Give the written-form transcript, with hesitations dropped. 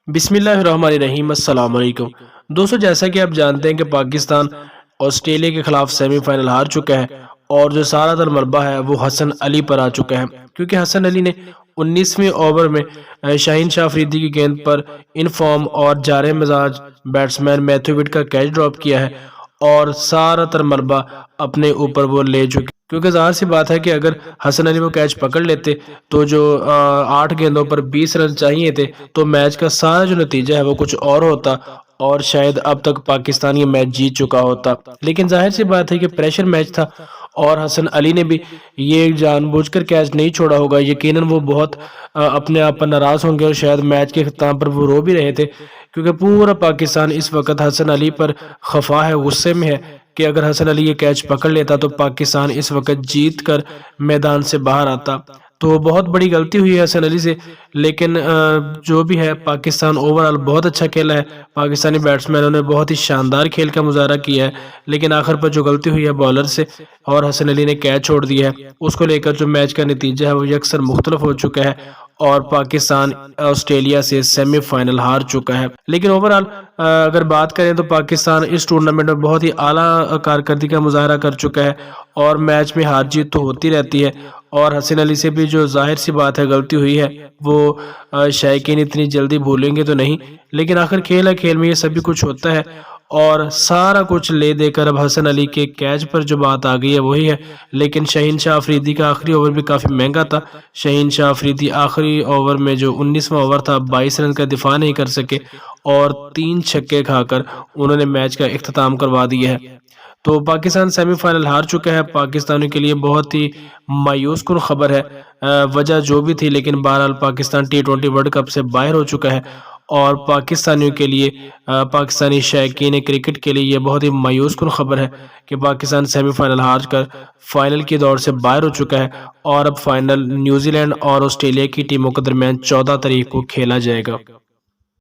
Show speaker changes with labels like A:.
A: بسم اللہ الرحمن الرحیم۔ السلام علیکم دوستو، جیسا کہ آپ جانتے ہیں کہ پاکستان آسٹریلیا کے خلاف سیمی فائنل ہار چکا ہے اور جو سارا تر ملبہ ہے وہ حسن علی پر آ چکا ہے، کیونکہ حسن علی نے 19ویں اوور میں شاہین شاہ افریدی کی گیند پر ان فارم اور جارح مزاج بیٹسمین میتھیو وڈ کا کیچ ڈراپ کیا ہے اور سارا تر ملبہ اپنے اوپر وہ لے چکے، کیونکہ ظاہر سی بات ہے کہ اگر حسن علی وہ کیچ پکڑ لیتے تو جو 8 گیندوں پر 20 رن چاہیے تھے تو میچ کا سارا جو نتیجہ ہے وہ کچھ اور ہوتا اور شاید اب تک پاکستان یہ میچ جیت چکا ہوتا۔ لیکن ظاہر سی بات ہے کہ پریشر میچ تھا اور حسن علی نے بھی یہ جان بوجھ کر کیچ نہیں چھوڑا ہوگا، یقیناً وہ بہت اپنے آپ پر ناراض ہوں گے اور شاید میچ کے اختتام پر وہ رو بھی رہے تھے، کیونکہ پورا پاکستان اس وقت حسن علی پر خفا ہے، غصے میں ہے کہ اگر حسن علی یہ کیچ پکڑ لیتا تو پاکستان اس وقت جیت کر میدان سے باہر آتا۔ تو بہت بڑی غلطی ہوئی ہے حسن علی سے، لیکن جو بھی ہے پاکستان اوورآل بہت اچھا کھیلا ہے، پاکستانی بیٹسمینوں نے بہت ہی شاندار کھیل کا مظاہرہ کیا ہے، لیکن آخر پر جو غلطی ہوئی ہے بولر سے اور حسن علی نے کیچ چھوڑ دیا ہے، اس کو لے کر جو میچ کا نتیجہ ہے وہ یکسر مختلف ہو چکا ہے اور پاکستان آسٹریلیا سے سیمی فائنل ہار چکا ہے۔ لیکن اوورآل اگر بات کریں تو پاکستان اس ٹورنامنٹ میں بہت ہی اعلیٰ کارکردگی کا مظاہرہ کر چکا ہے اور میچ میں ہار جیت تو ہوتی رہتی ہے، اور حسن علی سے بھی جو ظاہر سی بات ہے غلطی ہوئی ہے وہ شائقین اتنی جلدی بھولیں گے تو نہیں، لیکن آخر کھیل ہے، کھیل میں یہ سبھی کچھ ہوتا ہے اور سارا کچھ لے دے کر اب حسن علی کے کیچ پر جو بات آ گئی ہے وہی ہے۔ لیکن شاہین شاہ افریدی کا آخری اوور بھی کافی مہنگا تھا، شاہین شاہ افریدی آخری اوور میں جو 19واں اوور تھا 22 رن کا دفاع نہیں کر سکے اور 3 چھکے کھا کر انہوں نے میچ کا اختتام کروا دیا ہے۔ تو پاکستان سیمی فائنل ہار چکا ہے، پاکستانیوں کے لیے بہت ہی مایوس کن خبر ہے، وجہ جو بھی تھی، لیکن بہرحال پاکستان T20 ورلڈ کپ سے باہر ہو چکا ہے اور پاکستانیوں کے لیے، پاکستانی شائقین کرکٹ کے لیے یہ بہت ہی مایوس کن خبر ہے کہ پاکستان سیمی فائنل ہار کر فائنل کی دوڑ سے باہر ہو چکا ہے اور اب فائنل نیوزی لینڈ اور آسٹریلیا کی ٹیموں کے درمیان 14 تاریخ کو کھیلا جائے گا۔